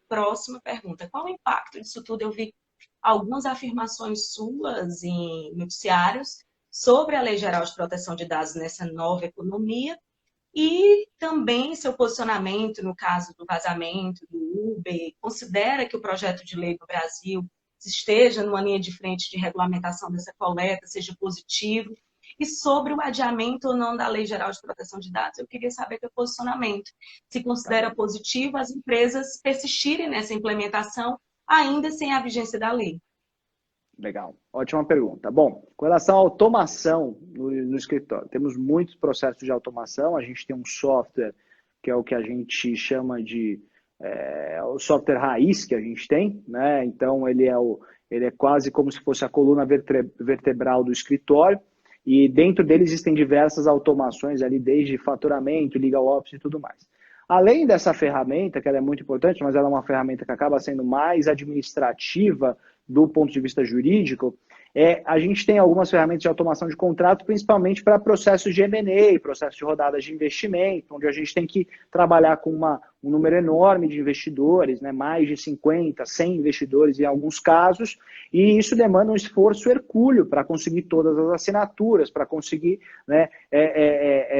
próxima pergunta. Qual o impacto disso tudo? Eu vi algumas afirmações suas em noticiários sobre a Lei Geral de Proteção de Dados nessa nova economia e também seu posicionamento no caso do vazamento do Uber. Considera que o projeto de lei no Brasil esteja numa linha de frente de regulamentação dessa coleta, seja positivo? E sobre o adiamento ou não da Lei Geral de Proteção de Dados, eu queria saber teu posicionamento. Se considera positivo as empresas persistirem nessa implementação ainda sem a vigência da lei? Legal, ótima pergunta. Bom, com relação à automação no escritório, temos muitos processos de automação. A gente tem um software que é o que a gente chama de o software raiz que a gente tem, né? Então ele é quase como se fosse a coluna vertebral do escritório, e dentro dele existem diversas automações ali, desde faturamento, legal ops e tudo mais. Além dessa ferramenta, que ela é muito importante, mas ela é uma ferramenta que acaba sendo mais administrativa do ponto de vista jurídico, a gente tem algumas ferramentas de automação de contrato, principalmente para processos de M&A, processos de rodadas de investimento, onde a gente tem que trabalhar com um número enorme de investidores, né, mais de 50, 100 investidores em alguns casos, e isso demanda um esforço hercúleo para conseguir todas as assinaturas, para conseguir, né,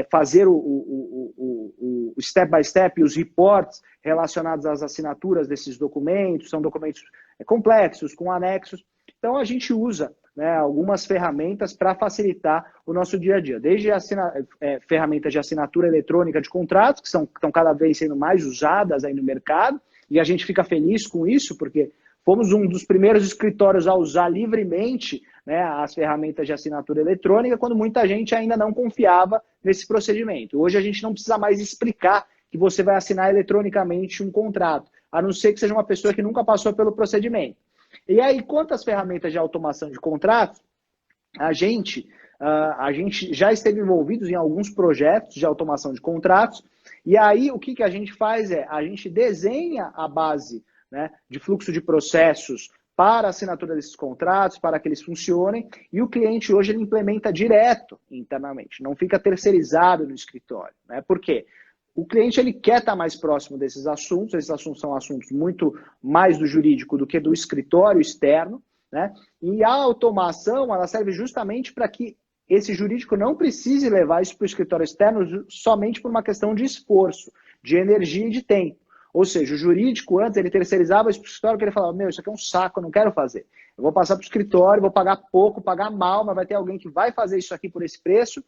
fazer o step by step, os reports relacionados às assinaturas desses documentos. São documentos complexos, com anexos. Então, a gente usa, né, algumas ferramentas para facilitar o nosso dia a dia. Desde ferramentas de assinatura eletrônica de contratos, que estão cada vez sendo mais usadas aí no mercado, e a gente fica feliz com isso, porque fomos um dos primeiros escritórios a usar livremente, né, as ferramentas de assinatura eletrônica, quando muita gente ainda não confiava nesse procedimento. Hoje a gente não precisa mais explicar que você vai assinar eletronicamente um contrato, a não ser que seja uma pessoa que nunca passou pelo procedimento. E aí, quanto às ferramentas de automação de contratos, a gente já esteve envolvidos em alguns projetos de automação de contratos, e aí o que a gente faz a gente desenha a base, né, de fluxo de processos para a assinatura desses contratos, para que eles funcionem, e o cliente hoje ele implementa direto internamente, não fica terceirizado no escritório, né? Por quê? O cliente ele quer estar mais próximo desses assuntos. Esses assuntos são assuntos muito mais do jurídico do que do escritório externo, né? E a automação ela serve justamente para que esse jurídico não precise levar isso para o escritório externo somente por uma questão de esforço, de energia e de tempo. Ou seja, o jurídico antes ele terceirizava isso para o escritório, porque ele falava, meu, isso aqui é um saco, eu não quero fazer. Eu vou passar para o escritório, vou pagar pouco, pagar mal, mas vai ter alguém que vai fazer isso aqui por esse preço,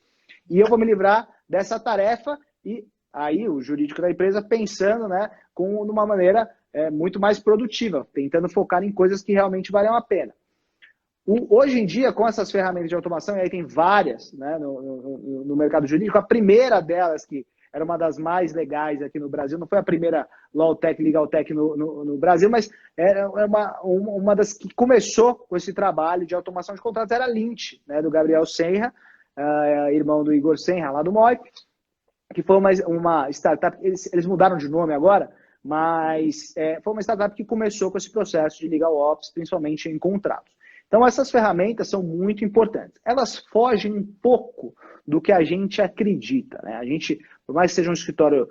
e eu vou me livrar dessa tarefa. E aí o jurídico da empresa pensando, né, numa maneira muito mais produtiva, tentando focar em coisas que realmente valem a pena. Hoje em dia, com essas ferramentas de automação, e aí tem várias, né, no mercado jurídico, a primeira delas, que era uma das mais legais aqui no Brasil, não foi a primeira LawTech, LegalTech no Brasil, mas era uma das que começou com esse trabalho de automação de contratos, era a Lynch, né, do Gabriel Senra, irmão do Igor Senra, lá do MOI, que foi uma startup, eles mudaram de nome agora, mas foi uma startup que começou com esse processo de legal ops, principalmente em contratos. Então, essas ferramentas são muito importantes. Elas fogem um pouco do que a gente acredita, né? A gente, por mais que seja um escritório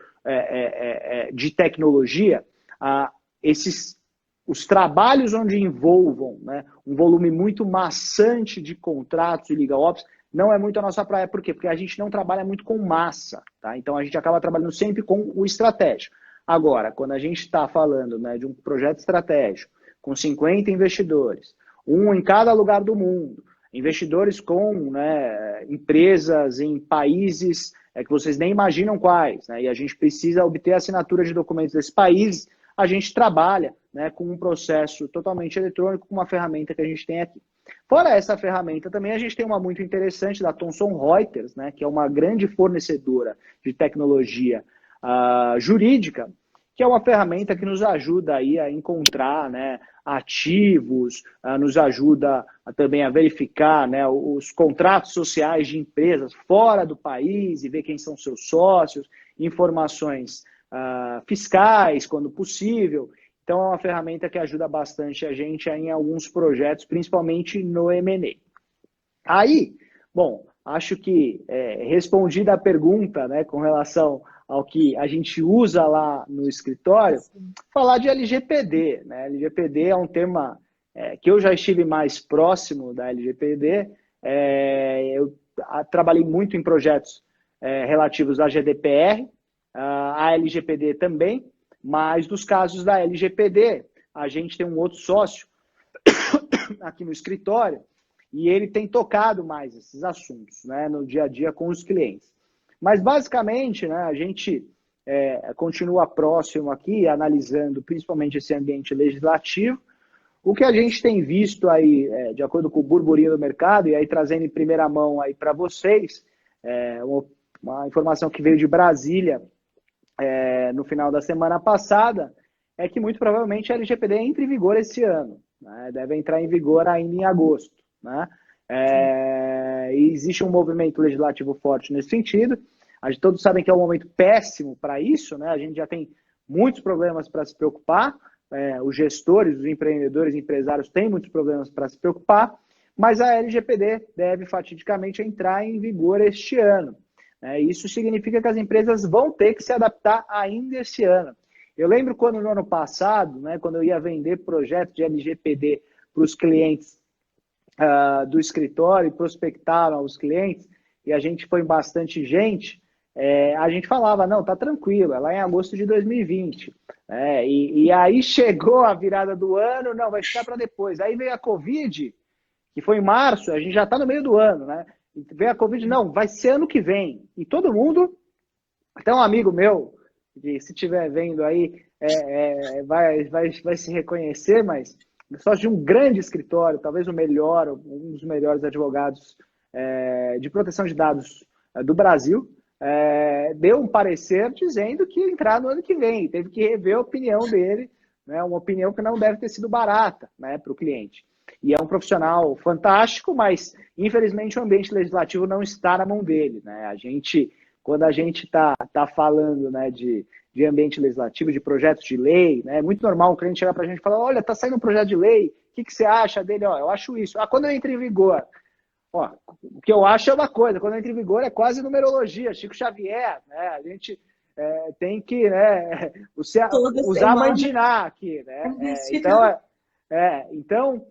de tecnologia, os trabalhos onde envolvam, né, um volume muito maçante de contratos e legal ops, não é muito a nossa praia. Por quê? Porque a gente não trabalha muito com massa, tá? Então a gente acaba trabalhando sempre com o estratégico. Agora, quando a gente está falando, né, de um projeto estratégico com 50 investidores, um em cada lugar do mundo, investidores com, né, empresas em países que vocês nem imaginam quais, né, e a gente precisa obter a assinatura de documentos desses países, a gente trabalha, né, com um processo totalmente eletrônico, com uma ferramenta que a gente tem aqui. Fora essa ferramenta, também a gente tem uma muito interessante da Thomson Reuters, né, que é uma grande fornecedora de tecnologia jurídica, que é uma ferramenta que nos ajuda aí a encontrar, né, ativos, nos ajuda também a verificar, né, os contratos sociais de empresas fora do país e ver quem são seus sócios, informações fiscais, quando possível. Então, é uma ferramenta que ajuda bastante a gente em alguns projetos, principalmente no M&A. Aí, bom, acho que respondida a pergunta, né, com relação ao que a gente usa lá no escritório, falar de LGPD, né? LGPD é um tema que eu já estive mais próximo da LGPD. Eu trabalhei muito em projetos relativos à GDPR, à LGPD também, mas nos casos da LGPD, a gente tem um outro sócio aqui no escritório e ele tem tocado mais esses assuntos, né, no dia a dia com os clientes. Mas, basicamente, né, a gente continua próximo aqui, analisando principalmente esse ambiente legislativo. O que a gente tem visto aí, de acordo com o burburinho do mercado, e aí trazendo em primeira mão aí para vocês, uma informação que veio de Brasília no final da semana passada, é que muito provavelmente a LGPD entra em vigor esse ano, né? Deve entrar em vigor ainda em agosto, né? E existe um movimento legislativo forte nesse sentido. A gente todos sabem que é um momento péssimo para isso, né? A gente já tem muitos problemas para se preocupar, os gestores, os empreendedores, empresários têm muitos problemas para se preocupar, mas a LGPD deve fatidicamente entrar em vigor este ano. Isso significa que as empresas vão ter que se adaptar ainda esse ano. Eu lembro quando no ano passado, né, quando eu ia vender projetos de LGPD para os clientes do escritório e prospectaram aos clientes, e a gente foi bastante gente, a gente falava, não, tá tranquilo, é lá em agosto de 2020. E aí chegou a virada do ano, não, vai ficar para depois. Aí veio a Covid, que foi em março, a gente já está no meio do ano, né? Veio a Covid, não, vai ser ano que vem. E todo mundo, até um amigo meu, que se estiver vendo aí, vai se reconhecer, mas só de um grande escritório, talvez o melhor, um dos melhores advogados de proteção de dados do Brasil, deu um parecer dizendo que ia entrar no ano que vem. Teve que rever a opinião dele, né, uma opinião que não deve ter sido barata, né, para o cliente. E é um profissional fantástico, mas infelizmente o ambiente legislativo não está na mão dele, né? Quando a gente está falando, né, de ambiente legislativo, de projetos de lei, né, é muito normal um cliente chegar para a gente e falar, olha, está saindo um projeto de lei, o que você acha dele? Ó, eu acho isso. Quando entra em vigor? Ó, o que eu acho é uma coisa, quando entra em vigor é quase numerologia, Chico Xavier, né? A gente tem que, né, usar mandinar aqui, né? Então,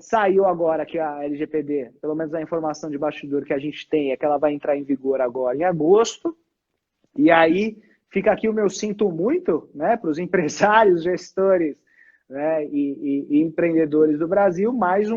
saiu agora que a LGPD, pelo menos a informação de bastidor que a gente tem é que ela vai entrar em vigor agora em agosto, e aí fica aqui o meu sinto muito, né, para os empresários, gestores, né, e empreendedores do Brasil, mais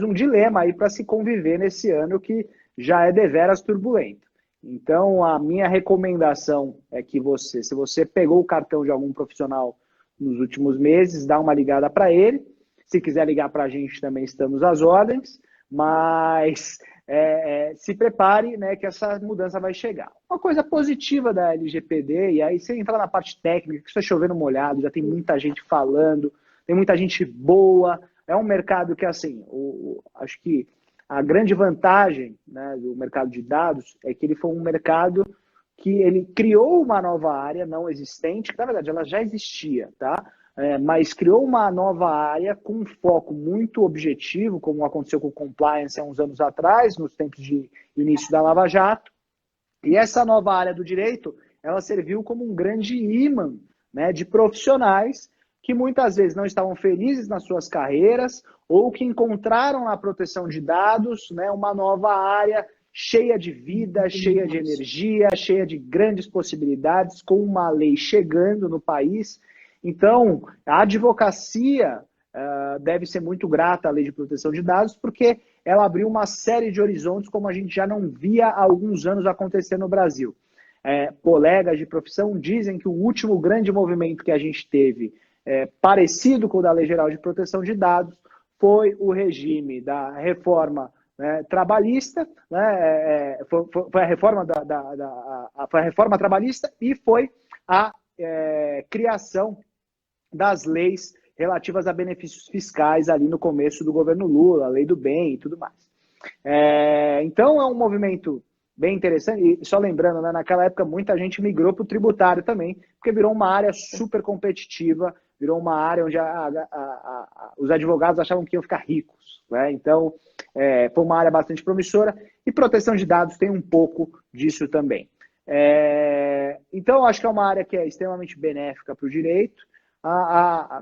um dilema aí para se conviver nesse ano que já é deveras turbulento. Então, a minha recomendação é que se você pegou o cartão de algum profissional nos últimos meses, dá uma ligada para ele. Se quiser ligar para a gente, também estamos às ordens, mas se prepare, né, que essa mudança vai chegar. Uma coisa positiva da LGPD, e aí você entra na parte técnica, que está chovendo molhado, já tem muita gente falando, tem muita gente boa, é um mercado que, assim, acho que a grande vantagem, né, do mercado de dados é que ele foi um mercado que ele criou uma nova área não existente, que na verdade ela já existia, tá? Mas criou uma nova área com um foco muito objetivo, como aconteceu com o compliance há uns anos atrás, nos tempos de início da Lava Jato. E essa nova área do direito, ela serviu como um grande imã, né, de profissionais que muitas vezes não estavam felizes nas suas carreiras ou que encontraram na proteção de dados, né, uma nova área cheia de vida, cheia de energia, cheia de grandes possibilidades, com uma lei chegando no país. Então, a advocacia deve ser muito grata à Lei de Proteção de Dados, porque ela abriu uma série de horizontes como a gente já não via há alguns anos acontecer no Brasil. Colegas de profissão dizem que o último grande movimento que a gente teve, parecido com o da Lei Geral de Proteção de Dados, foi o regime da reforma trabalhista, né, foi a reforma foi a reforma trabalhista e foi a criação das leis relativas a benefícios fiscais ali no começo do governo Lula, a lei do bem e tudo mais. Então é um movimento bem interessante, e só lembrando, né, naquela época muita gente migrou para o tributário também, porque virou uma área super competitiva, virou uma área onde os advogados achavam que iam ficar ricos, né? Então, foi uma área bastante promissora, e proteção de dados tem um pouco disso também. Então, acho que é uma área que é extremamente benéfica para o direito.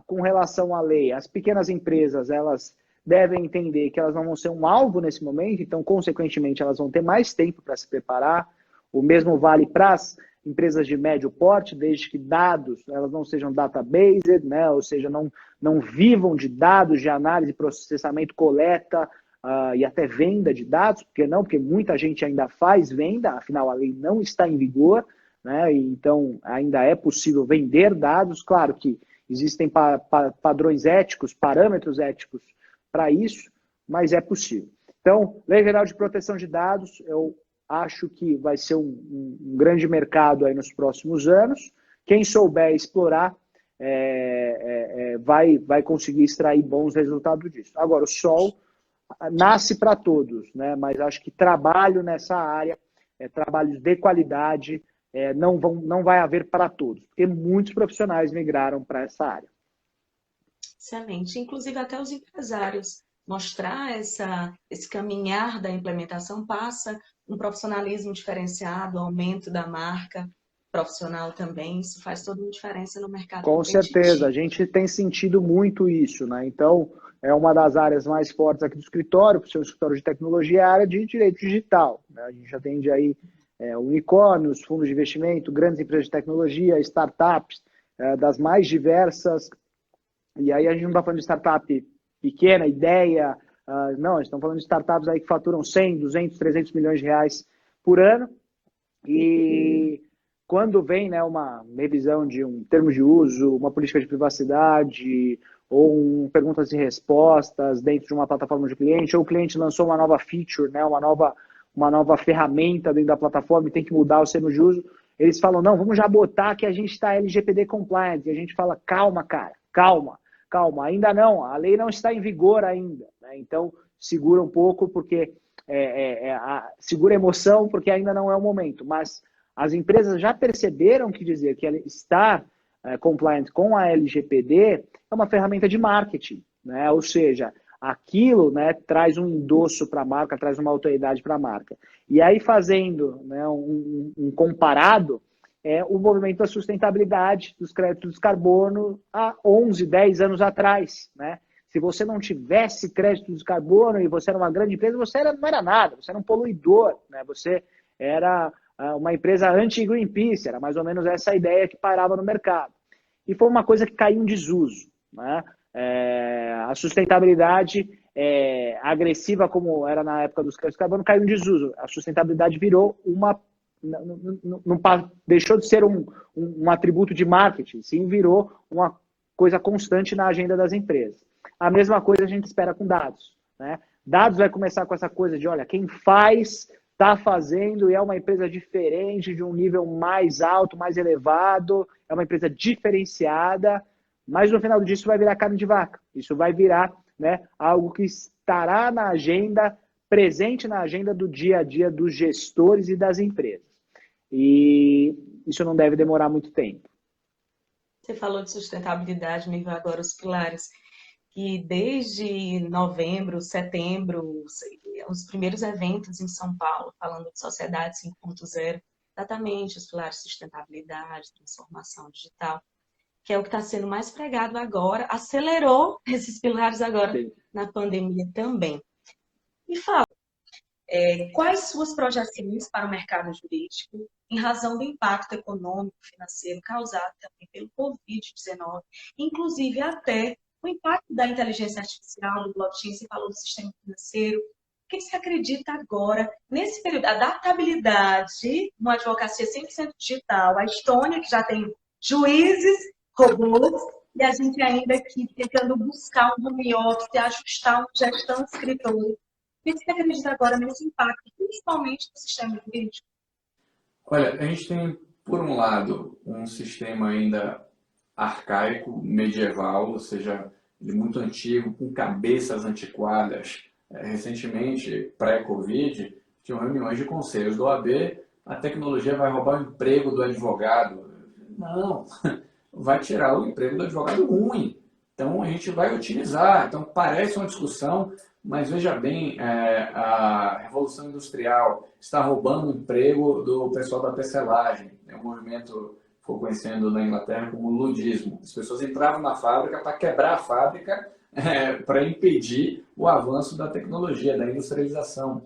Com relação à lei, as pequenas empresas, elas devem entender que elas não vão ser um alvo nesse momento, então, consequentemente, elas vão ter mais tempo para se preparar. O mesmo vale para as empresas de médio porte, desde que dados elas não sejam databased, né? Ou seja, não vivam de dados de análise, processamento, coleta e até venda de dados. Porque não? Porque muita gente ainda faz venda, afinal a lei não está em vigor, né? Então ainda é possível vender dados. Claro que existem padrões éticos, parâmetros éticos para isso, mas é possível. Então, Lei Geral de Proteção de Dados, eu acho que vai ser um grande mercado aí nos próximos anos. Quem souber explorar vai conseguir extrair bons resultados disso. Agora, o sol nasce para todos, né? Mas acho que trabalho nessa área, trabalhos de qualidade, não vai haver para todos, porque muitos profissionais migraram para essa área. Excelente. Inclusive, até os empresários mostrar esse caminhar da implementação passa um profissionalismo diferenciado, aumento da marca profissional também. Isso faz toda uma diferença no mercado Com competitivo. certeza, a gente tem sentido muito isso, né? Então, é uma das áreas mais fortes aqui do escritório, para o seu escritório de tecnologia, é a área de direito digital, né? A gente atende aí unicórnios, fundos de investimento, grandes empresas de tecnologia, startups, das mais diversas. E aí a gente não está falando de startup pequena, ideia, não, a gente está falando de startups aí que faturam 100, 200, 300 milhões de reais por ano. E quando vem, né, uma revisão de um termo de uso, uma política de privacidade, ou perguntas e respostas dentro de uma plataforma de cliente, ou o cliente lançou uma nova feature, né, uma nova ferramenta dentro da plataforma e tem que mudar o termo de uso, eles falam, não, vamos já botar que a gente está LGPD compliant. E a gente fala, calma, cara, calma, ainda não, a lei não está em vigor ainda, né? Então, segura um pouco, porque segura a emoção, porque ainda não é o momento. Mas as empresas já perceberam que dizer que estar compliant com a LGPD é uma ferramenta de marketing, né? Ou seja, aquilo, né, traz um endosso para a marca, traz uma autoridade para a marca. E aí, fazendo, né, um comparado, o movimento da sustentabilidade dos créditos de carbono há 11, 10 anos atrás, né? Se você não tivesse crédito de carbono e você era uma grande empresa, você não era nada, você era um poluidor, né? Você era uma empresa anti-Greenpeace, era mais ou menos essa ideia que parava no mercado. E foi uma coisa que caiu em desuso, né? A sustentabilidade agressiva, como era na época dos créditos de carbono, caiu em desuso. A sustentabilidade virou não deixou de ser um atributo de marketing, sim, virou uma coisa constante na agenda das empresas. A mesma coisa a gente espera com dados, né? Dados vai começar com essa coisa de, olha, quem faz, está fazendo e é uma empresa diferente, de um nível mais alto, mais elevado, é uma empresa diferenciada, mas no final disso vai virar carne de vaca. Isso vai virar, né, algo que estará na agenda, presente na agenda do dia a dia dos gestores e das empresas. E isso não deve demorar muito tempo. Você falou de sustentabilidade, me veio agora os pilares, que desde novembro, setembro, os primeiros eventos em São Paulo, falando de Sociedade 5.0, exatamente os pilares de sustentabilidade, transformação digital, que é o que está sendo mais pregado agora, acelerou esses pilares agora na pandemia também. Me fala, quais suas projeções para o mercado jurídico em razão do impacto econômico, financeiro causado também pelo Covid-19, inclusive até o impacto da inteligência artificial, do blockchain, você falou do sistema financeiro. O que você acredita agora, nesse período, a adaptabilidade numa advocacia 100% digital, a Estônia, que já tem juízes, robôs, e a gente ainda aqui tentando buscar um home office, ajustar uma gestão de escritório. O que você acredita agora nesse impacto, principalmente no sistema jurídico? Olha, a gente tem, por um lado, um sistema ainda arcaico, medieval, ou seja, muito antigo, com cabeças antiquadas. Recentemente, pré-Covid, tinham reuniões de conselhos do OAB, a tecnologia vai roubar o emprego do advogado. Não, vai tirar o emprego do advogado ruim. Então, a gente vai utilizar. Então, parece uma discussão, mas veja bem, a Revolução Industrial está roubando o emprego do pessoal da tecelagem. É um movimento que ficou conhecendo na Inglaterra como ludismo. As pessoas entravam na fábrica para quebrar a fábrica, para impedir o avanço da tecnologia, da industrialização.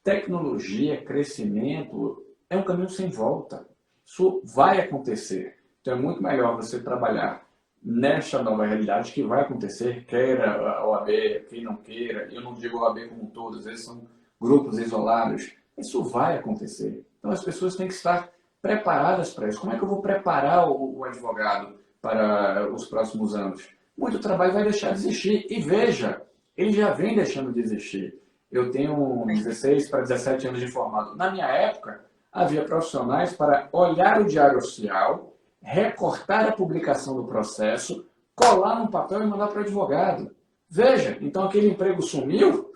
Tecnologia, crescimento, é um caminho sem volta. Isso vai acontecer. Então é muito melhor você trabalhar nesta nova realidade que vai acontecer, queira a OAB, quem não queira. Eu não digo OAB como um todo, às vezes são grupos isolados. Isso vai acontecer. Então as pessoas têm que estar preparadas para isso. Como é que eu vou preparar o advogado para os próximos anos? Muito trabalho vai deixar de existir. E veja, ele já vem deixando de existir. Eu tenho 16 para 17 anos de formado. Na minha época, havia profissionais para olhar o diário oficial, recortar a publicação do processo, colar num papel e mandar para o advogado. Veja, então aquele emprego sumiu.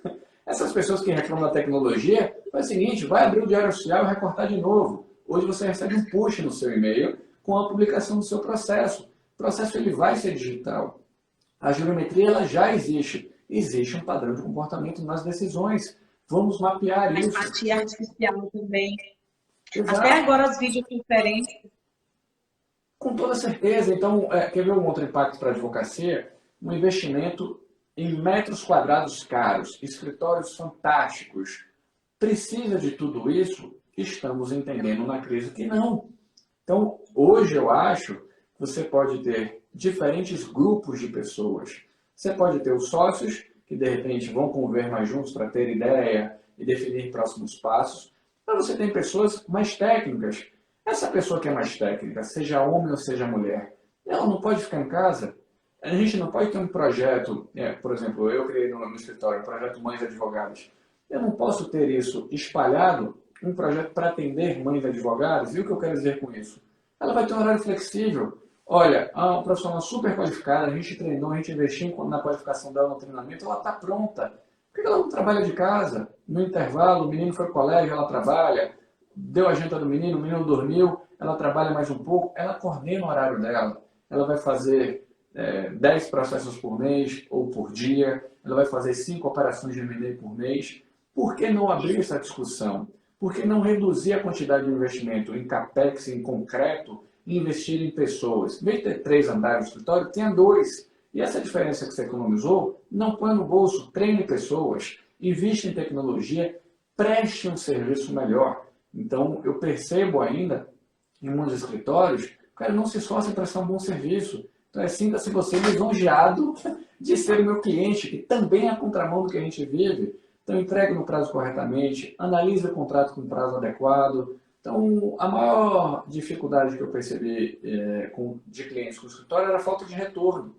Essas pessoas que reclamam da tecnologia, faz o seguinte, vai abrir o diário oficial e recortar de novo. Hoje você recebe um push no seu e-mail com a publicação do seu processo. O processo ele vai ser digital. A jurimetria ela já existe. Existe um padrão de comportamento nas decisões. Vamos mapear isso. A empatia artificial também. Exato. Até agora as videoconferências. Com toda certeza. Então, quer ver um outro impacto para a advocacia? Um investimento em metros quadrados caros, escritórios fantásticos. Precisa de tudo isso? Estamos entendendo na crise que não. Então, hoje eu acho que você pode ter diferentes grupos de pessoas. Você pode ter os sócios, que de repente vão conviver mais juntos para ter ideia e definir próximos passos. Mas você tem pessoas mais técnicas. Essa pessoa que é mais técnica, seja homem ou seja mulher, ela não pode ficar em casa. A gente não pode ter um projeto, por exemplo, eu criei no escritório um projeto Mães Advogadas. Eu não posso ter isso espalhado, um projeto para atender mães advogadas. E o que eu quero dizer com isso? Ela vai ter um horário flexível. Olha, uma profissional super qualificada, a gente treinou, a gente investiu na qualificação dela, no treinamento, ela está pronta. Por que ela não trabalha de casa? No intervalo, o menino foi ao colégio, ela trabalha, deu a janta do menino, o menino dormiu, ela trabalha mais um pouco, ela coordena o horário dela. Ela vai fazer 10 processos por mês ou por dia, ela vai fazer 5 operações de M&A por mês. Por que não abrir essa discussão? Por que não reduzir a quantidade de investimento em CAPEX, em concreto, e investir em pessoas? Em vez de ter 3 andares no escritório, tenha 2. E essa diferença que você economizou, não põe no bolso, treine pessoas, invista em tecnologia, preste um serviço melhor. Então, eu percebo ainda, em muitos escritórios, o cara não se esforça em prestar um bom serviço. Então, sinta-se você lisonjeado de ser o meu cliente, que também é a contramão do que a gente vive. Então, entregue no prazo corretamente, analise o contrato com prazo adequado. Então, a maior dificuldade que eu percebi de clientes com o escritório era a falta de retorno.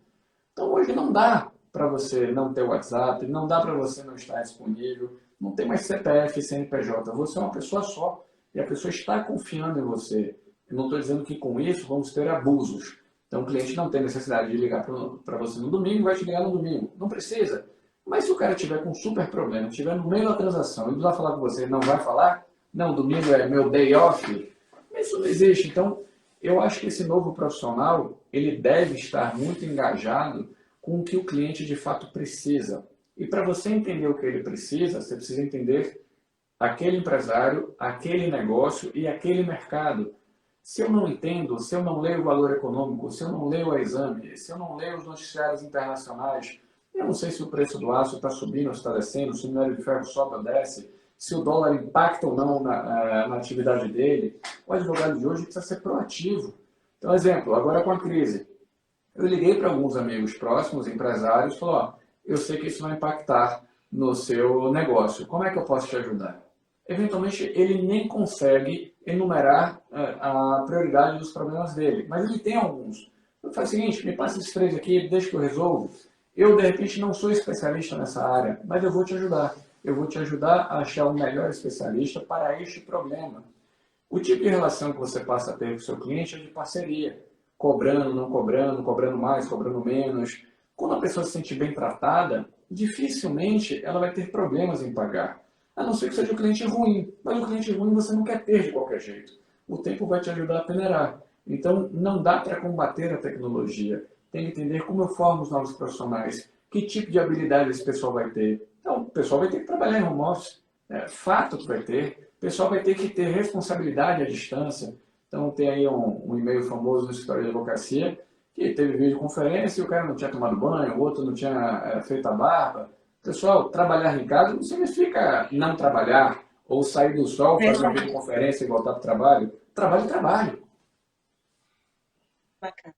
Então, hoje não dá para você não ter WhatsApp, não dá para você não estar disponível, não tem mais CPF e CNPJ, você é uma pessoa só e a pessoa está confiando em você. Eu não estou dizendo que com isso vamos ter abusos. Então, o cliente não tem necessidade de ligar para você no domingo, vai te ligar no domingo. Não precisa. Mas se o cara tiver com um super problema, estiver no meio da transação e precisar falar com você, não vai falar? Não, domingo é meu day off. Isso não existe. Então, eu acho que esse novo profissional, ele deve estar muito engajado com o que o cliente de fato precisa. E para você entender o que ele precisa, você precisa entender aquele empresário, aquele negócio e aquele mercado. Se eu não entendo, se eu não leio o valor econômico, se eu não leio a exame, se eu não leio os noticiários internacionais, eu não sei se o preço do aço está subindo ou está descendo, se o minério de ferro sobe ou desce, se o dólar impacta ou não na atividade dele. O advogado de hoje precisa ser proativo. Então, exemplo, agora com a crise, eu liguei para alguns amigos próximos, empresários, e falei, eu sei que isso vai impactar no seu negócio, como é que eu posso te ajudar? Eventualmente, ele nem consegue enumerar a prioridade dos problemas dele, mas ele tem alguns. Eu falo o seguinte, me passa esses 3 aqui, deixa que eu resolvo. Eu, de repente, não sou especialista nessa área, mas eu vou te ajudar. Eu vou te ajudar a achar o melhor especialista para este problema. O tipo de relação que você passa a ter com o seu cliente é de parceria. Cobrando, não cobrando, cobrando mais, cobrando menos. Quando a pessoa se sente bem tratada, dificilmente ela vai ter problemas em pagar. A não ser que seja um cliente ruim. Mas o cliente ruim você não quer ter de qualquer jeito. O tempo vai te ajudar a peneirar. Então, não dá para combater a tecnologia. Tem que entender como eu formo os novos profissionais. Que tipo de habilidade esse pessoal vai ter? Então, o pessoal vai ter que trabalhar em home office. É fato que vai ter. O pessoal vai ter que ter responsabilidade à distância. Então, tem aí um e-mail famoso no escritório de advocacia, que teve videoconferência e o cara não tinha tomado banho, o outro não tinha feito a barba. Pessoal, trabalhar em casa não significa não trabalhar ou sair do sol, fazer uma videoconferência e voltar para o trabalho. Trabalho é trabalho. Bacana.